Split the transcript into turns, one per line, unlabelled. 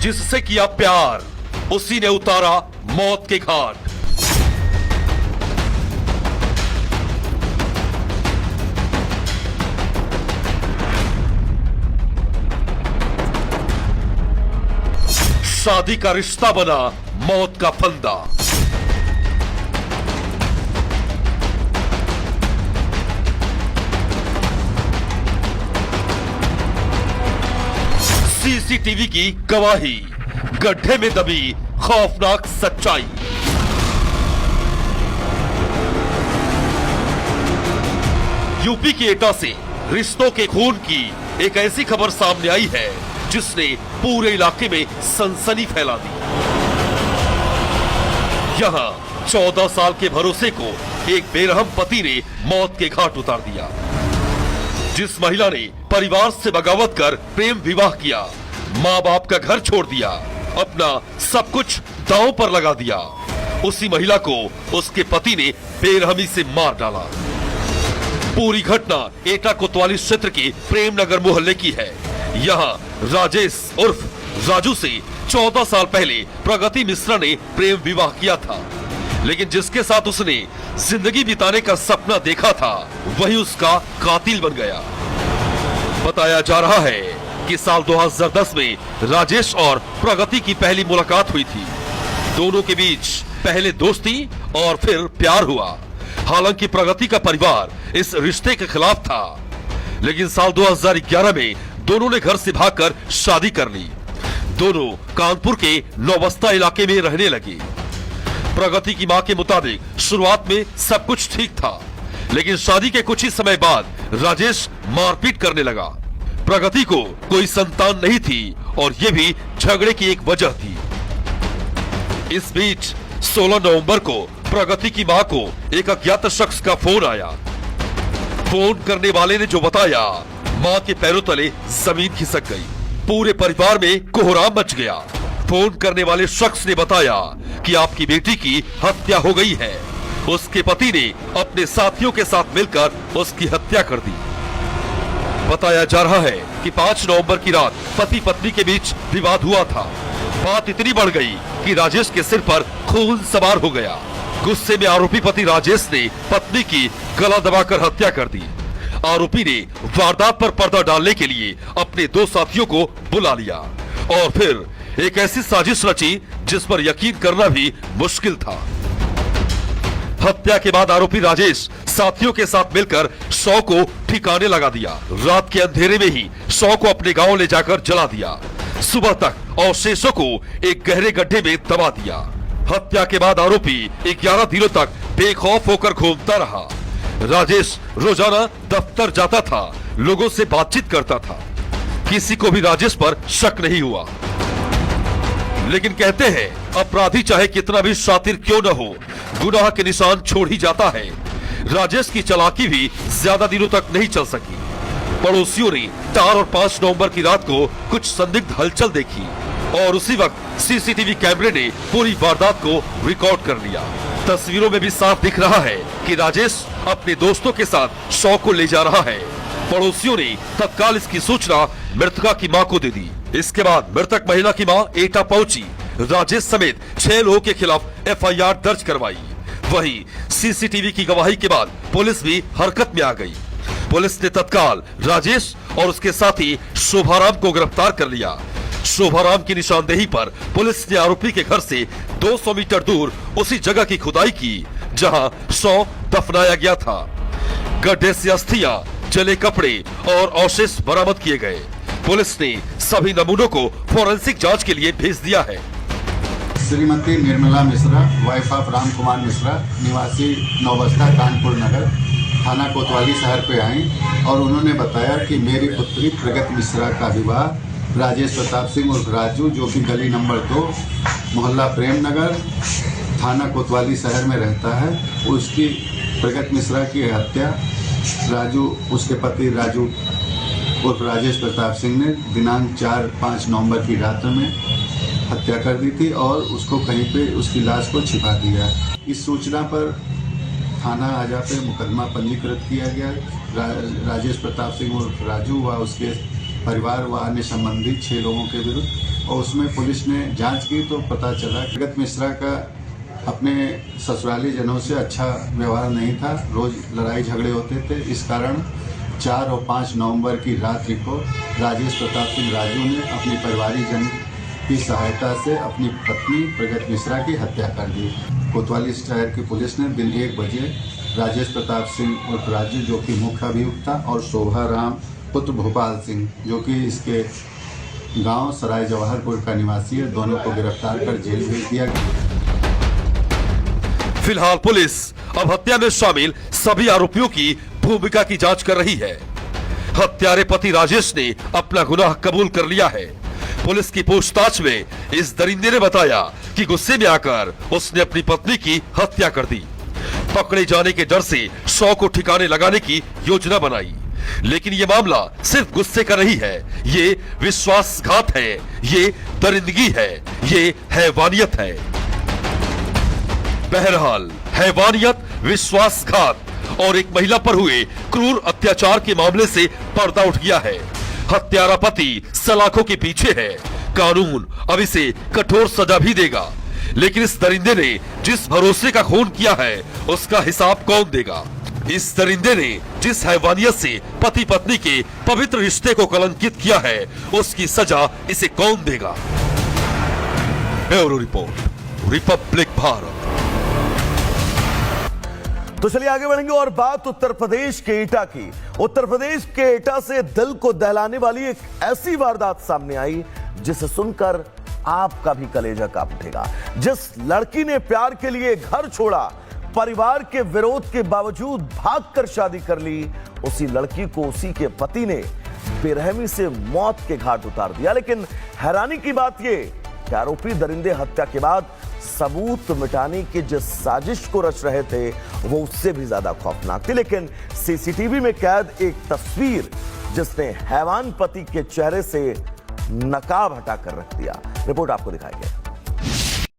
जिससे किया प्यार उसी ने उतारा मौत के घाट। शादी का रिश्ता बना मौत का फंदा। सीसीटीवी की गवाही, गड्ढे में दबी खौफनाक सच्चाई। यूपी के एटा से रिश्तों के खून की एक ऐसी खबर सामने आई है जिसने पूरे इलाके में सनसनी फैला दी। यहां 14 साल के भरोसे को एक बेरहम पति ने मौत के घाट उतार दिया। जिस महिला ने परिवार से बगावत कर प्रेम विवाह किया, माँ बाप का घर छोड़ दिया, अपना सब कुछ दांव पर लगा दिया, उसी महिला को उसके पति ने बेरहमी से मार डाला। पूरी घटना एटा कोतवाली क्षेत्र के प्रेम नगर मोहल्ले की है। यहाँ राजेश उर्फ राजू से 14 साल पहले प्रगति मिश्रा ने प्रेम विवाह किया था, लेकिन जिसके साथ उसने जिंदगी बिताने का सपना देखा था वही उसका कातिल बन गया। बताया जा रहा है कि साल 2010 में राजेश और प्रगति की पहली मुलाकात हुई थी। दोनों के बीच पहले दोस्ती और फिर प्यार हुआ। हालांकि प्रगति का परिवार इस रिश्ते के खिलाफ था, लेकिन साल 2011 में दोनों ने घर से भागकर शादी कर ली। दोनों कानपुर के नौबस्ता इलाके में रहने लगे। प्रगति की मां के मुताबिक शुरुआत में सब कुछ ठीक था, लेकिन शादी के कुछ ही समय बाद राजेश मारपीट करने लगा। प्रगति को कोई संतान नहीं थी और ये भी झगड़े की एक वजह थी। इस बीच 16 नवंबर को प्रगति की मां को एक अज्ञात शख्स का फोन आया। फोन करने वाले ने जो बताया, मां के पैरों तले जमीन खिसक गई। पूरे परिवार में कोहराम मच गया। फोन करने वाले शख्स ने बताया कि आपकी बेटी की हत्या हो गई है। उसके पति ने अपने साथियों के साथ मिलकर उसकी हत्या कर दी। बताया जा रहा है कि 5 नवंबर की रात पति पत्नी के बीच विवाद हुआ था। बात इतनी बढ़ गई कि राजेश के सिर पर खून सवार हो गया। गुस्से में आरोपी पति राजेश ने पत्नी की गला दबाकर हत्या कर दी। आरोपी ने वारदात पर पर्दा डालने के लिए अपने 2 साथियों को बुला लिया और फिर एक ऐसी साजिश रची जिस पर यकीन करना भी मुश्किल था। हत्या के बाद आरोपी राजेश साथियों के साथ मिलकर शव को ठिकाने लगा दिया। रात के अंधेरे में ही शव को अपने गांव ले जाकर जला दिया। सुबह तक अवशेषों को एक गहरे गड्ढे में दबा दिया। हत्या के बाद आरोपी 11 दिनों तक बेखौफ होकर घूमता रहा। राजेश रोजाना दफ्तर जाता था, लोगों से बातचीत करता था। किसी को भी राजेश पर शक नहीं हुआ। लेकिन कहते हैं अपराधी चाहे कितना भी शातिर क्यों न हो, गुनाह के निशान छोड़ ही जाता है। राजेश की चालाकी भी ज्यादा दिनों तक नहीं चल सकी। पड़ोसियों ने 4 और 5 नवंबर की रात को कुछ संदिग्ध हलचल देखी और उसी वक्त सीसीटीवी कैमरे ने पूरी वारदात को रिकॉर्ड कर लिया। तस्वीरों में भी साफ दिख रहा है कि राजेश अपने दोस्तों के साथ शव को ले जा रहा है। पड़ोसियों ने तत्काल इसकी सूचना मृतका की मां को दे दी। इसके बाद मृतक महिला की मां एटा पहुंची। राजेश समेत 6 लोगों के खिलाफ एफआईआर दर्ज करवाई। वहीं सीसीटीवी की गवाही के बाद पुलिस भी हरकत में आ गई। पुलिस ने तत्काल राजेश और उसके साथी शोभाराम को गिरफ्तार कर लिया। शोभाराम की निशानदेही पर पुलिस ने आरोपी के घर से 200 मीटर दूर उसी जगह की खुदाई की जहां शव दफनाया गया था। गड्ढे से अस्थियां, जले कपड़े और अवशेष बरामद किए गए। पुलिस ने सभी नमूनों को फोरेंसिक जांच के लिए भेज दिया है।
श्रीमती निर्मला मिश्रा, वाइफ ऑफ राम कुमार मिश्रा, निवासी नौबस्ता कानपुर नगर, थाना कोतवाली शहर पे आई और उन्होंने बताया कि मेरी पुत्री प्रगति मिश्रा का विवाह राजेश प्रताप सिंह उर्फ राजू, जो कि गली नंबर 2 मोहल्ला प्रेम नगर थाना कोतवाली शहर में रहता है, उसकी प्रगति मिश्रा की हत्या राजू, उसके पति राजू उर्फ राजेश प्रताप सिंह ने दिनांक 4-5 नवंबर की रात में हत्या कर दी थी और उसको कहीं पे उसकी लाश को छिपा दिया। इस सूचना पर थाना आजा पे मुकदमा पंजीकृत किया गया। राजेश प्रताप सिंह उर्फ राजू व उसके परिवार व अन्य संबंधित 6 लोगों के विरुद्ध और उसमें पुलिस ने जांच की तो पता चला कि प्रगत मिश्रा का अपने ससुराली जनों से अच्छा व्यवहार नहीं था, रोज लड़ाई झगड़े होते थे। इस कारण 4 और 5 नवंबर की रात्रि को राजेश प्रताप सिंह राजू ने अपनी परिवारिक जन की सहायता से अपनी पत्नी प्रगत मिश्रा की हत्या कर दी। कोतवाली शहर की पुलिस ने दिन 1 बजे राजेश प्रताप सिंह उर्फ राजू जो कि मुख्य अभियुक्त था और शोभा राम पुत्र भोपाल सिंह जो कि इसके गांव सराय जवाहरपुर का निवासी है, दोनों को गिरफ्तार कर जेल भेज दिया गया।
फिलहाल पुलिस अब हत्या में शामिल सभी आरोपियों की भूमिका की जांच कर रही है। हत्यारे पति राजेश ने अपना गुनाह कबूल कर लिया है। पुलिस की पूछताछ में इस दरिंदे ने बताया कि गुस्से में आकर उसने अपनी पत्नी की हत्या कर दी। पकड़े जाने के डर से शव को ठिकाने लगाने की योजना बनाई, लेकिन ये मामला सिर्फ गुस्से का नहीं है, ये विश्वासघात है, ये दरिंदगी है, ये हैवानियत है। बहरहाल हैवानियत, विश्वासघात और एक महिला पर हुए क्रूर अत्याचार के मामले से पर्दा उठ गया है। हत्यारा पति सलाखों के पीछे है। कानून अब इसे कठोर सजा भी देगा, लेकिन इस दरिंदे ने जिस भरोसे का खून किया है उसका हिसाब कौन देगा? इस दरिंदे ने जिस हैवानियत से पति पत्नी के पवित्र रिश्ते को कलंकित किया है उसकी सजा इसे कौन देगा? Bureau report, Republic Bharat.
तो चलिए आगे बढ़ेंगे और बात उत्तर प्रदेश के एटा की। उत्तर प्रदेश के एटा से दिल को दहलाने वाली एक ऐसी वारदात सामने आई जिसे सुनकर आपका भी कलेजा कांप उठेगा। जिस लड़की ने प्यार के लिए घर छोड़ा, परिवार के विरोध के बावजूद भागकर शादी कर ली, उसी लड़की को उसी के पति ने बेरहमी से मौत के घाट उतार दिया। लेकिन हैरानी की बात यह कि आरोपी दरिंदे हत्या के बाद सबूत मिटाने की जिस साजिश को रच रहे थे वो उससे भी ज्यादा खौफनाक थी। लेकिन सीसीटीवी में कैद एक तस्वीर जिसने हैवान पति के चेहरे से नकाब हटाकर रख दिया। रिपोर्ट आपको दिखाएंगे।